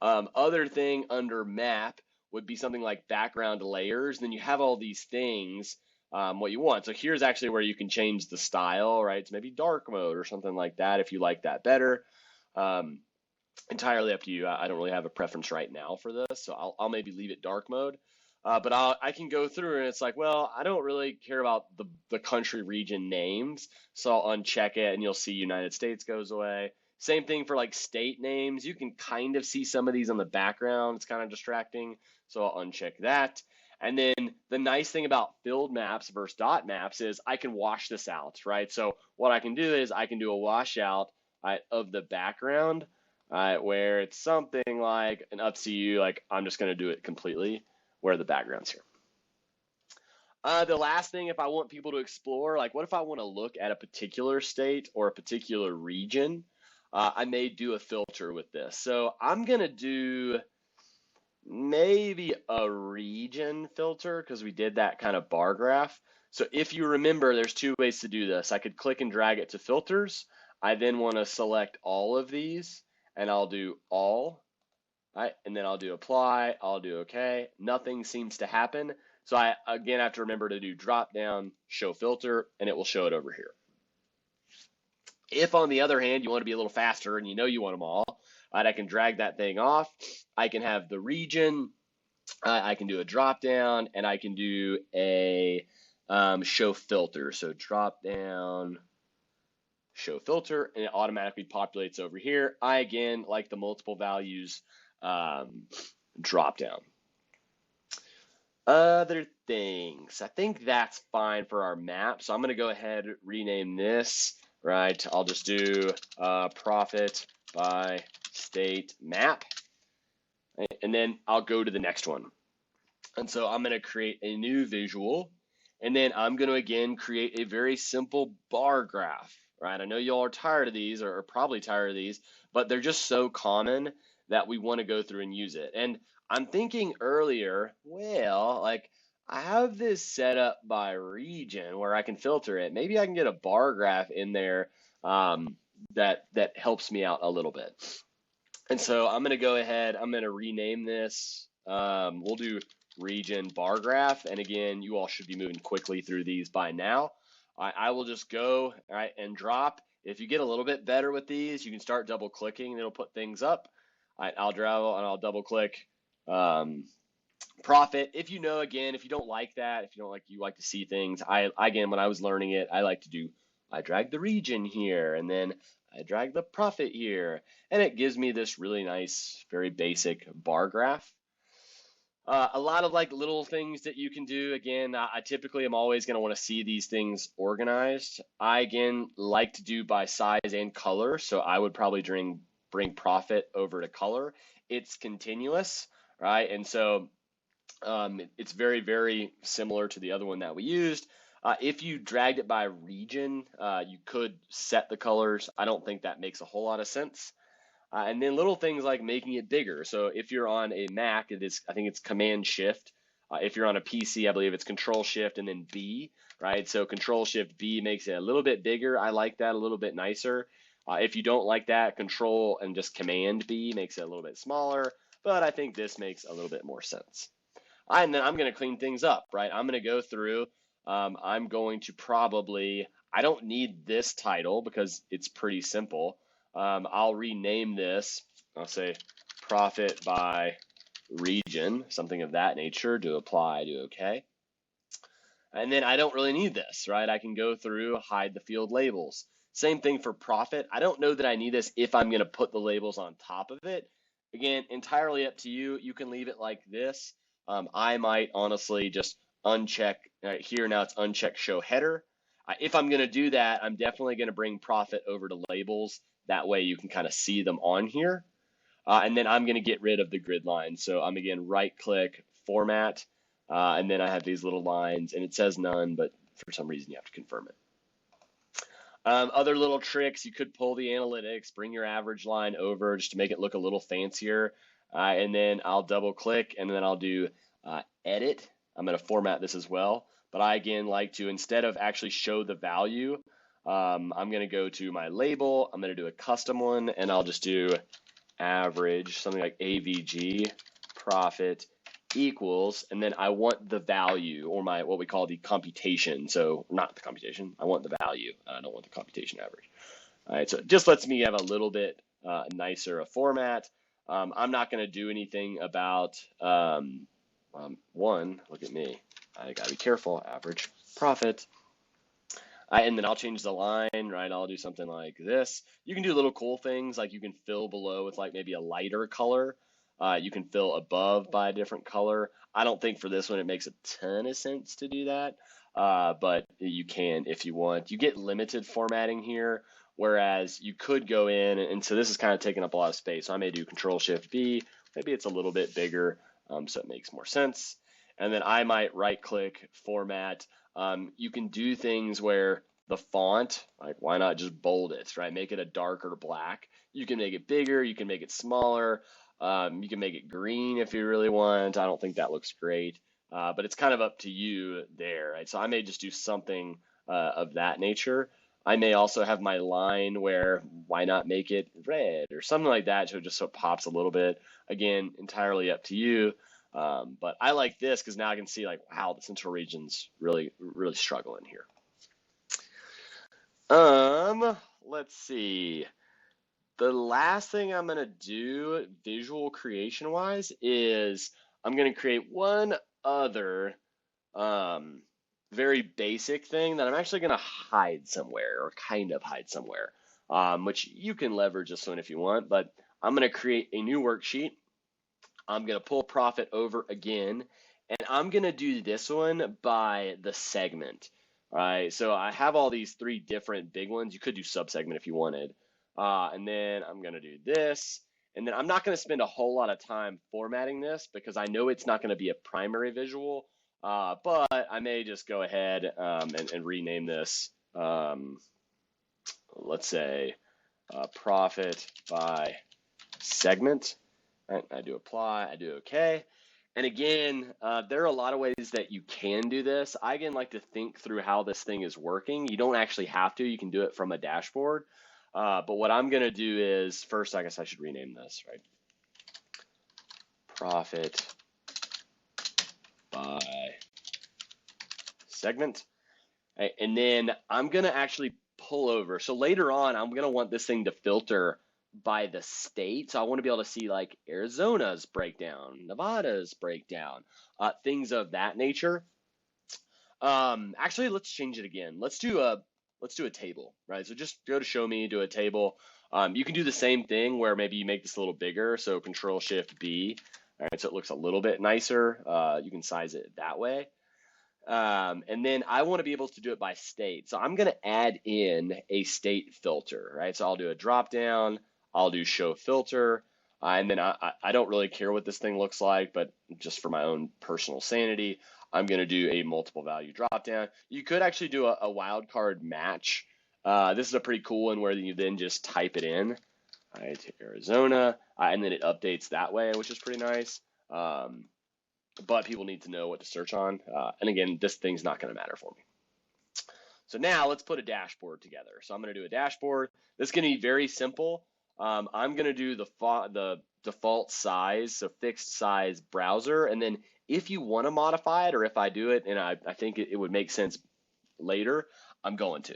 [SPEAKER 1] Other thing under map would be something like background layers. Then you have all these things, what you want. So here's actually where you can change the style, right? It's maybe dark mode or something like that if you like that better. Entirely up to you. I don't really have a preference right now for this, so I'll maybe leave it dark mode. But I can go through and it's like, well, I don't really care about the country region names, so I'll uncheck it and you'll see United States goes away. Same thing for like state names. You can kind of see some of these on the background. It's kind of distracting, so I'll uncheck that. And then the nice thing about filled maps versus dot maps is I can wash this out, right? So what I can do is I can do a washout, right, of the background, where it's something like an up to you, like I'm just going to do it completely where the background's here. The last thing, if I want people to explore, like what if I want to look at a particular state or a particular region, I may do a filter with this. So I'm going to do maybe a region filter because we did that kind of bar graph. So if you remember, there's two ways to do this. I could click and drag it to filters. I then want to select all of these and I'll do all, right? And then I'll do apply, I'll do okay. Nothing seems to happen. So I, again, have to remember to do drop down, show filter, and it will show it over here. If on the other hand, you want to be a little faster and you know you want them all, right, I can drag that thing off. I can have the region, I can do a drop down, and I can do a show filter. So drop down, show filter, and it automatically populates over here. I, again, like the multiple values drop down. Other things, I think that's fine for our map. So I'm going to go ahead, rename this, right? I'll just do profit by state map, and then I'll go to the next one. And so I'm going to create a new visual, and then I'm going to again create a very simple bar graph, right? I know y'all are tired of these, or probably tired of these, but they're just so common that we want to go through and use it. And I'm thinking earlier, well, like I have this set up by region where I can filter it. Maybe I can get a bar graph in there that helps me out a little bit. And so I'm going to go ahead, I'm going to rename this. We'll do region bar graph. And again, you all should be moving quickly through these by now. I will just go, all right, and drop. If you get a little bit better with these, you can start double clicking and it'll put things up. I'll draw and I'll double click profit. If you know, again, if you don't like that, if you don't like, you like to see things, again, when I was learning it, I like to do I drag the region here, and then I drag the profit here, and it gives me this really nice, very basic bar graph. A lot of like little things that you can do. Again, I typically am always going to want to see these things organized. I again like to do by size and color, so I would probably bring profit over to color. It's continuous, right? And so it's very, very similar to the other one that we used. If you dragged it by region, you could set the colors. I don't think that makes a whole lot of sense. And then little things like making it bigger. So if you're on a Mac, I think it's Command Shift. If you're on a PC, I believe it's Control Shift and then B, right? So Control Shift B makes it a little bit bigger. I like that, a little bit nicer. If you don't like that, Control and just Command B makes it a little bit smaller, but I think this makes a little bit more sense. And then I'm going to clean things up, right? I'm going to go through. I'm going to probably, I don't need this title because it's pretty simple. I'll rename this. I'll say profit by region, something of that nature. Do apply, do okay. And then I don't really need this, right? I can go through, hide the field labels. Same thing for profit. I don't know that I need this if I'm going to put the labels on top of it. Again, entirely up to you. You can leave it like this. I might honestly just uncheck here. Now it's uncheck show header. If I'm going to do that, I'm definitely going to bring profit over to labels. That way you can kind of see them on here. And then I'm going to get rid of the grid line. So I'm again right click, format, and then I have these little lines and it says none, but for some reason you have to confirm it. Other little tricks, you could pull the analytics, bring your average line over just to make it look a little fancier. And then I'll double click and then I'll do edit. I'm going to format this as well. But I again like to, instead of actually show the value, I'm going to go to my label. I'm going to do a custom one and I'll just do average, something like AVG profit equals, and then I want the value or my what we call the computation. So not the computation, I want the value. I don't want the computation average. All right, so it just lets me have a little bit nicer a format. I'm not going to do anything about one. Look at me. I got to be careful. Average profit. And then I'll change the line, right? I'll do something like this. You can do little cool things like you can fill below with like maybe a lighter color. You can fill above by a different color. I don't think for this one it makes a ton of sense to do that, but you can if you want. You get limited formatting here, whereas you could go in, and so this is kind of taking up a lot of space. So I may do Control Shift B. Maybe it's a little bit bigger, so it makes more sense. And then I might right click, format. You can do things where the font, like why not just bold it, right? Make it a darker black. You can make it bigger, you can make it smaller, you can make it green if you really want. I don't think that looks great, but it's kind of up to you there, right? So I may just do something of that nature. I may also have my line where why not make it red or something like that, so just so it pops a little bit. Again, entirely up to you. But I like this because now I can see like, wow, the central region's really struggling here. Let's see. The last thing I'm gonna do visual creation wise is I'm gonna create one other very basic thing that I'm actually gonna hide somewhere or kind of hide somewhere, which you can leverage this one if you want, but I'm gonna create a new worksheet. I'm going to pull profit over again, and I'm going to do this one by the segment. All right, so I have all these three different big ones. You could do subsegment if you wanted. And then I'm going to do this, and then I'm not going to spend a whole lot of time formatting this because I know it's not going to be a primary visual, but I may just go ahead and rename this, let's say, profit by segment. Right, I do apply, I do okay. And again, there are a lot of ways that you can do this. I again like to think through how this thing is working. You don't actually have to, you can do it from a dashboard. But what I'm gonna do is, first I guess I should rename this, right? Profit by segment. Right, and then I'm gonna actually pull over. So later on, I'm gonna want this thing to filter by the state. So I want to be able to see like Arizona's breakdown, Nevada's breakdown, things of that nature. Actually, let's change it again. Let's let's do a table, right? So just go to show me, do a table. You can do the same thing where maybe you make this a little bigger. So Control Shift B, all right, so it looks a little bit nicer. You can size it that way. And then I want to be able to do it by state. So I'm going to add in a state filter, right? So I'll do a drop down, I'll do show filter, and then I don't really care what this thing looks like, but just for my own personal sanity, I'm going to do a multiple value drop down. You could actually do a wildcard match. This is a pretty cool one where you then just type it in, right, Arizona, and then it updates that way, which is pretty nice. But people need to know what to search on. And again, this thing's not going to matter for me. So now let's put a dashboard together. So I'm going to do a dashboard. This is going to be very simple. I'm going to do the default size, so fixed size browser. And then if you want to modify it, or if I do it and I think it would make sense later, I'm going to.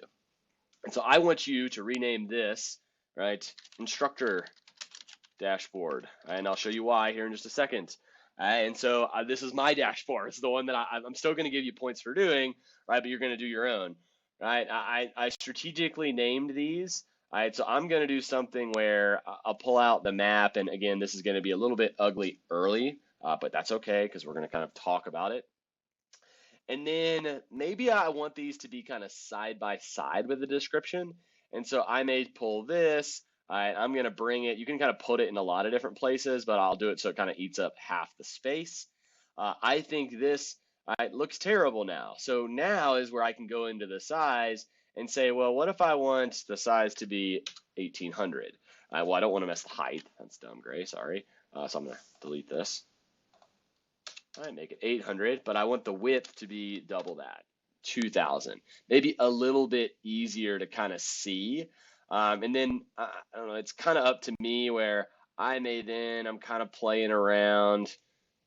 [SPEAKER 1] And so I want you to rename this, right, instructor dashboard. And I'll show you why here in just a second. And so this is my dashboard. It's the one that I'm still going to give you points for doing, right? But you're going to do your own, right? I strategically named these. All right, so I'm going to do something where I'll pull out the map. And again, this is going to be a little bit ugly early, but that's okay because we're going to kind of talk about it. And then maybe I want these to be kind of side by side with the description. And so I may pull this. All right, I'm going to bring it. You can kind of put it in a lot of different places, but I'll do it so it kind of eats up half the space. I think this looks terrible now. So now is where I can go into the size and say, well, what if I want the size to be 1800? Well, I don't want to mess the height. That's dumb, Gray. Sorry. So I'm going to delete this. I make it 800, but I want the width to be double that, 2000. Maybe a little bit easier to kind of see. And then, I don't know, it's kind of up to me where I'm kind of playing around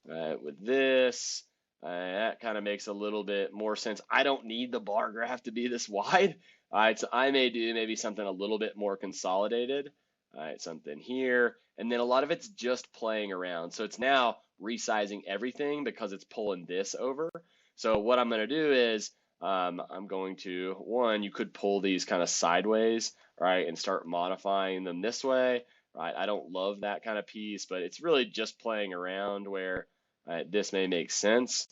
[SPEAKER 1] with this. That kind of makes a little bit more sense. I don't need the bar graph to be this wide. All right, so I may do maybe something a little bit more consolidated. All right, something here. And then a lot of it's just playing around. So it's now resizing everything because it's pulling this over. So what I'm going to do is I'm going to, you could pull these kind of sideways, right, and start modifying them this way, right? I don't love that kind of piece, but it's really just playing around where this may make sense.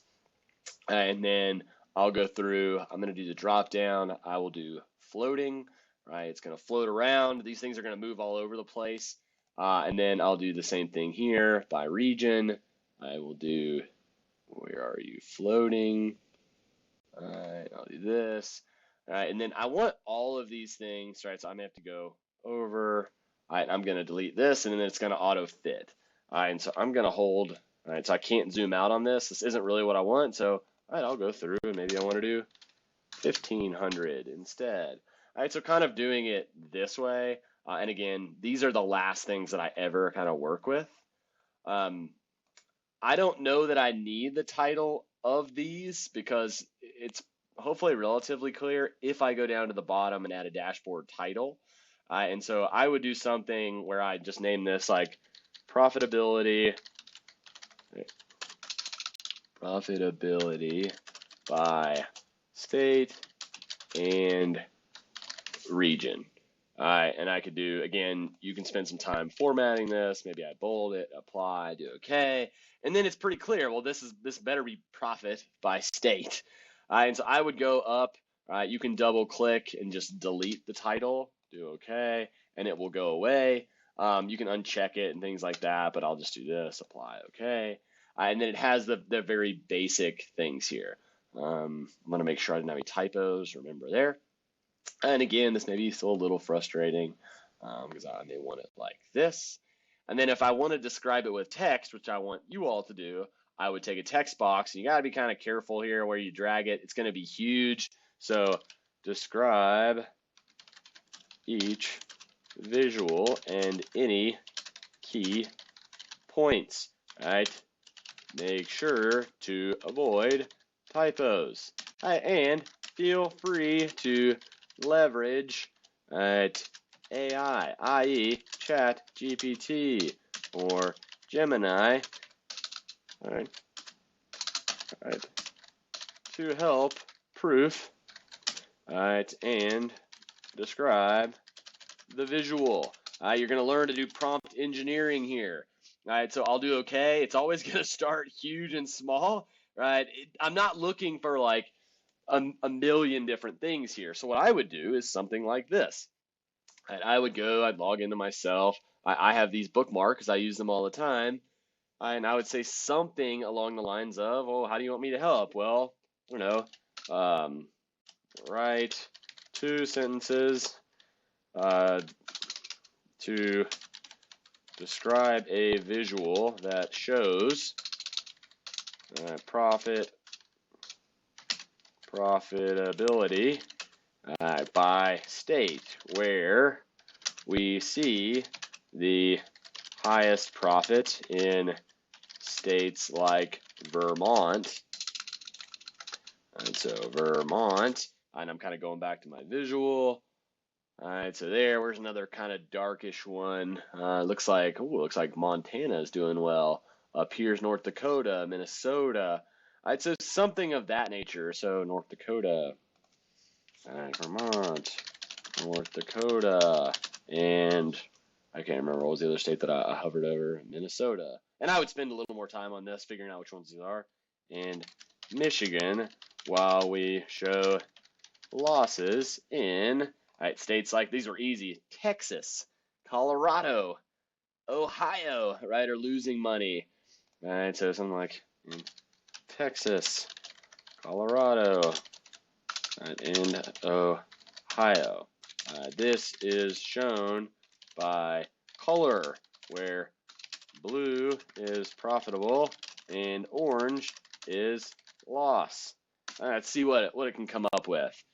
[SPEAKER 1] And then I'll go through, I'm going to do the drop down. I will do floating, right? It's going to float around. These things are going to move all over the place. And then I'll do the same thing here by region. I will do, where are you, floating? All right, I'll do this. All right, and then I want all of these things, right? So I'm going to have to go over. All right, I'm going to delete this, and then it's going to auto fit. All right, and so I'm going to hold. All right, so I can't zoom out on this. This isn't really what I want. So, all right, I'll go through, and maybe I want to do 1500 instead. All right, so kind of doing it this way. And again, these are the last things that I ever kind of work with. I don't know that I need the title of these because it's hopefully relatively clear if I go down to the bottom and add a dashboard title. And so I would do something where I just name this like profitability by state and region. And I could do, again, you can spend some time formatting this. Maybe I bold it, apply, do okay. And then it's pretty clear, well, this better be profit by state. And so I would go up, you can double click and just delete the title, do okay, and it will go away. You can uncheck it and things like that, but I'll just do this, apply, okay. And then it has the very basic things here. I'm gonna make sure I didn't have any typos, remember there. And again, this may be still a little frustrating because I may want it like this. And then if I want to describe it with text, which I want you all to do, I would take a text box. And you got to be kind of careful here where you drag it. It's going to be huge. So describe each visual and any key points, right? Make sure to avoid typos. And feel free to leverage AI, i.e. Chat GPT or Gemini, all right, to help proof All right, and describe the visual. You're going to learn to do prompt engineering here. All right, so I'll do okay. It's always going to start huge and small, right? I'm not looking for like a million different things here. So what I would do is something like this. Right? I'd log into myself. I have these bookmarked because I use them all the time. And I would say something along the lines of, oh, how do you want me to help? Well, I don't know, write 2 sentences to describe a visual that shows profitability by state, where we see the highest profit in states like Vermont. And so Vermont, and I'm kind of going back to my visual. All right, so where's another kind of darkish one? Looks like Montana is doing well. Up here's North Dakota, Minnesota. All right, so something of that nature. So North Dakota, all right, Vermont, North Dakota, and I can't remember what was the other state that I hovered over, Minnesota. And I would spend a little more time on this, figuring out which ones these are. And Michigan, while we show losses in, all right, states like, these were easy, Texas, Colorado, Ohio, right, are losing money. All right, so something like Texas, Colorado, and Ohio. This is shown by color, where blue is profitable and orange is loss. All right, let's see what it can come up with.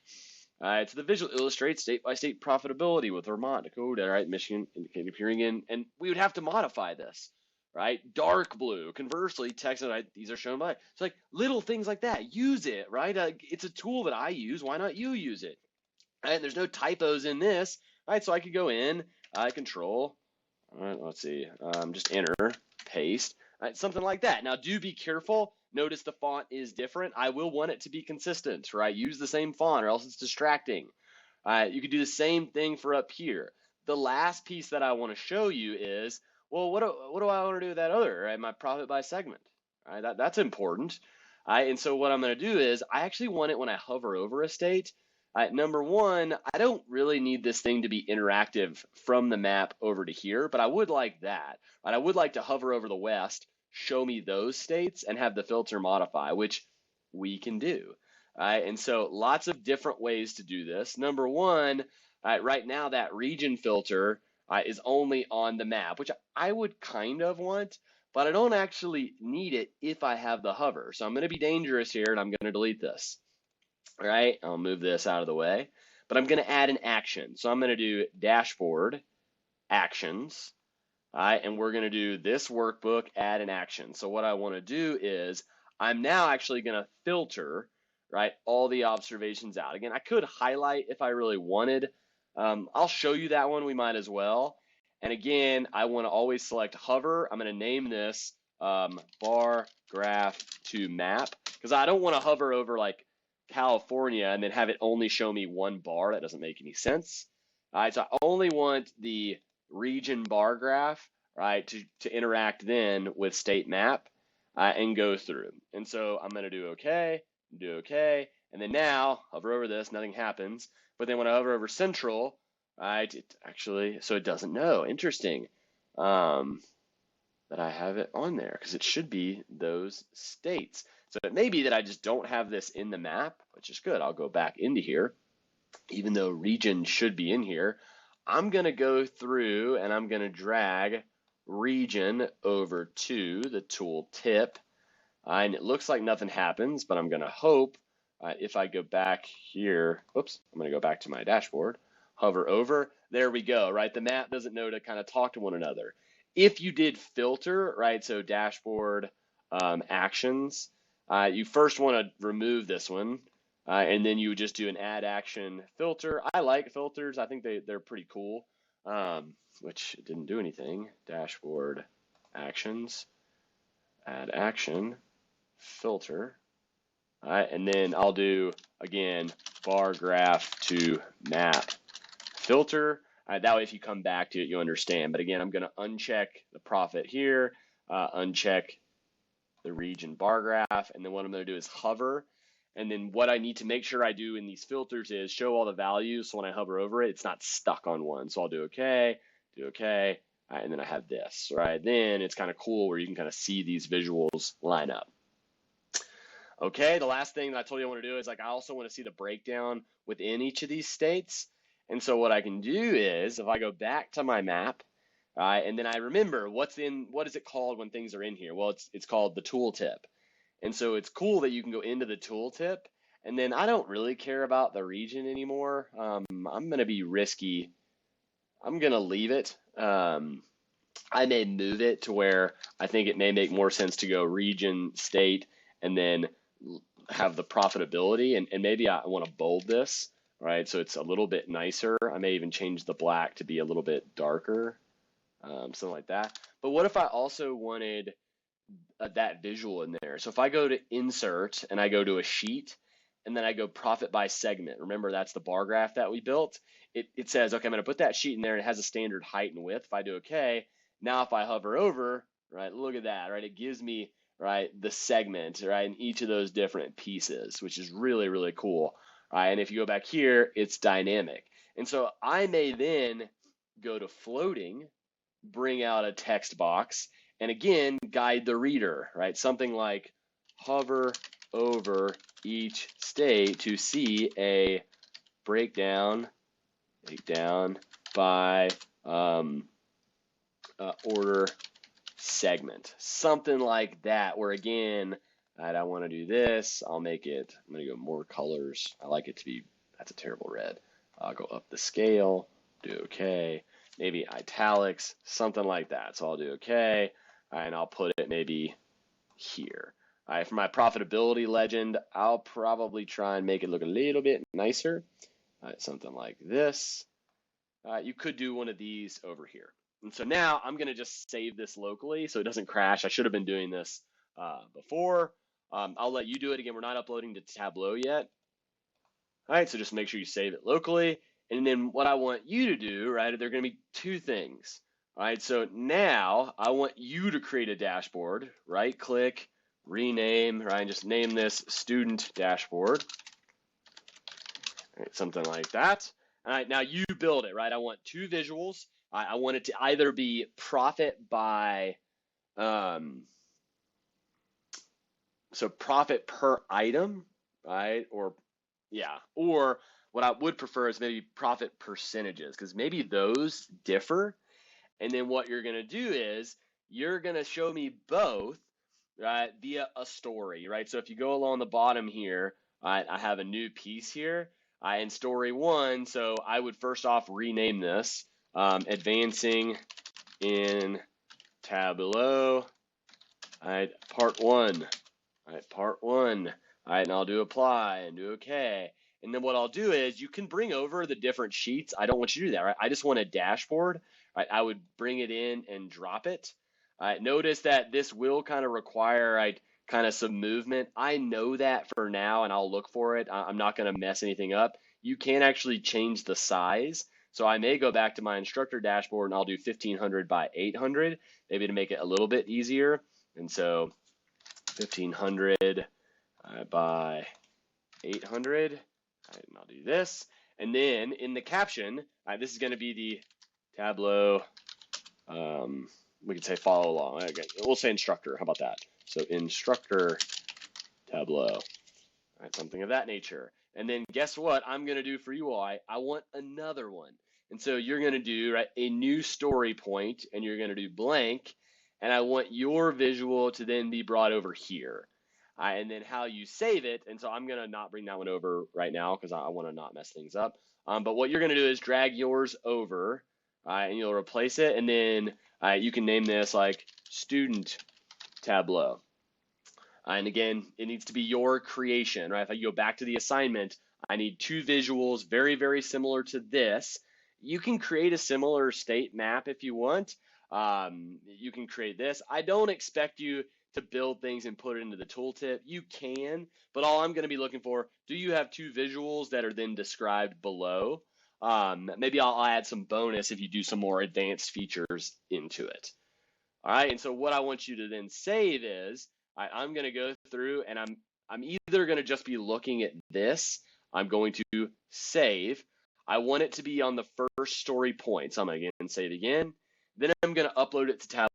[SPEAKER 1] All right, so the visual illustrates state-by-state profitability with Vermont, Dakota, right, Michigan indicated appearing in, and we would have to modify this, right? Dark blue, conversely, Texas, right, these are shown by. So like little things like that, use it, right? It's a tool that I use. Why not you use it? Right, there's no typos in this. All right, so I could go in, control, all right, let's see, just enter, paste, all right, something like that. Now do be careful. Notice the font is different. I will want it to be consistent, right? Use the same font or else it's distracting. You could do the same thing for up here. The last piece that I want to show you is, well, what do I want to do with that other, right? My profit by segment, right? That's important. And so what I'm going to do is I actually want it when I hover over a state. Number one, I don't really need this thing to be interactive from the map over to here, but I would like that. Right? I would like to hover over the west, show me those states, and have the filter modify, which we can do. And so lots of different ways to do this. Number one, right now that region filter is only on the map, which I would kind of want, but I don't actually need it if I have the hover. So I'm going to be dangerous here, and I'm going to delete this. All right, I'll move this out of the way, but I'm going to add an action. So I'm going to do dashboard actions, all right, and we're going to do this workbook, add an action. So what I want to do is I'm now actually going to filter, right, all the observations out. Again, I could highlight if I really wanted. I'll show you that one. We might as well. And again, I want to always select hover. I'm going to name this bar graph to map, because I don't want to hover over like California and then have it only show me one bar. That doesn't make any sense. All right, so I only want the region bar graph, right, to interact then with state map and go through. And so I'm going to do okay, and then now hover over this, nothing happens. But then when I hover over central, right, so it doesn't know. Interesting that I have it on there, because it should be those states. So it may be that I just don't have this in the map, which is good. I'll go back into here, even though region should be in here. I'm going to go through and I'm going to drag region over to the tool tip. And it looks like nothing happens, but I'm going to hope if I go back here, oops, I'm going to go back to my dashboard, hover over, there we go, right? The map doesn't know to kind of talk to one another. If you did filter, right, so dashboard actions, you first want to remove this one, and then you would just do an add action filter. I like filters. I think they're pretty cool, which didn't do anything. Dashboard actions, add action, filter. All right, and then I'll do, again, bar graph to map filter. That way, if you come back to it, you understand. But again, I'm going to uncheck the profit here, uncheck the region bar graph, and then what I'm going to do is hover. And then what I need to make sure I do in these filters is show all the values. So when I hover over it, it's not stuck on one. So I'll do okay, and then I have this, right? Then it's kind of cool where you can kind of see these visuals line up. Okay, the last thing that I told you I want to do is I also want to see the breakdown within each of these states. And so what I can do is if I go back to my map, and then I remember what is it called when things are in here? Well, it's called the tooltip. And so it's cool that you can go into the tooltip, and then I don't really care about the region anymore. I'm going to be risky. I'm going to leave it. I may move it to where I think it may make more sense to go region, state, and then have the profitability. And maybe I want to bold this, right? So it's a little bit nicer. I may even change the black to be a little bit darker, something like that. But what if I also wanted that visual in there? So if I go to insert and I go to a sheet and then I go profit by segment, remember that's the bar graph that we built. It says, okay, I'm going to put that sheet in there and it has a standard height and width. If I do okay, now if I hover over, right, look at that, right? It gives me, right, the segment, right, in each of those different pieces, which is really, really cool. Right, and if you go back here, it's dynamic. And so I may then go to floating, bring out a text box, and again, guide the reader, right? Something like hover over each state to see a breakdown by order segment, something like that, where again, I want to do this. I'll make it, I'm going to go more colors. I like it to be, that's a terrible red. I'll go up the scale, do okay. Maybe italics, something like that. So I'll do okay, and I'll put it maybe here. All right, for my profitability legend, I'll probably try and make it look a little bit nicer. All right, something like this. You could do one of these over here. And so now I'm going to just save this locally so it doesn't crash. I should have been doing this before. I'll let you do it. Again, we're not uploading to Tableau yet. All right, so just make sure you save it locally. And then what I want you to do, right, there are going to be two things. All right, so now I want you to create a dashboard. Right click, rename, right, and just name this student dashboard. All right, something like that. All right, now you build it, right? I want two visuals. I want it to either be profit by, so profit per item, right? Or what I would prefer is maybe profit percentages, because maybe those differ. And then what you're going to do is you're going to show me both, right, via a story, right? So if you go along the bottom here, right, I have a new piece here in story one. So I would first off rename this advancing in Tableau, right, part one, right, part one. All right, and I'll do apply and do okay. And then what I'll do is you can bring over the different sheets. I don't want you to do that, right? I just want a dashboard. Right? I would bring it in and drop it. Notice that this will kind of require kind of some movement. I know that for now, and I'll look for it. I'm not going to mess anything up. You can actually change the size. So I may go back to my instructor dashboard and I'll do 1500 by 800, maybe to make it a little bit easier. And so 1500 by 800, and I'll do this. And then in the caption, this is going to be the Tableau, we could say follow along. Okay, we'll say instructor. How about that? So instructor Tableau, all right, something of that nature. And then guess what I'm going to do for you all? I want another one. And so you're going to do, right, a new story point, and you're going to do blank. And I want your visual to then be brought over here. And then how you save it. And so I'm going to not bring that one over right now because I want to not mess things up. But what you're going to do is drag yours over, and you'll replace it. And then you can name this like student Tableau. And again, it needs to be your creation, right? If I go back to the assignment, I need two visuals very, very similar to this. You can create a similar state map if you want. You can create this. I don't expect you to build things and put it into the tooltip, you can, but all I'm going to be looking for, do you have two visuals that are then described below? Maybe I'll add some bonus if you do some more advanced features into it. All right, and so what I want you to then save is, I'm going to go through and I'm either going to just be looking at this, I'm going to save. I want it to be on the first story point. So I'm going to again save again. Then I'm going to upload it to Tableau.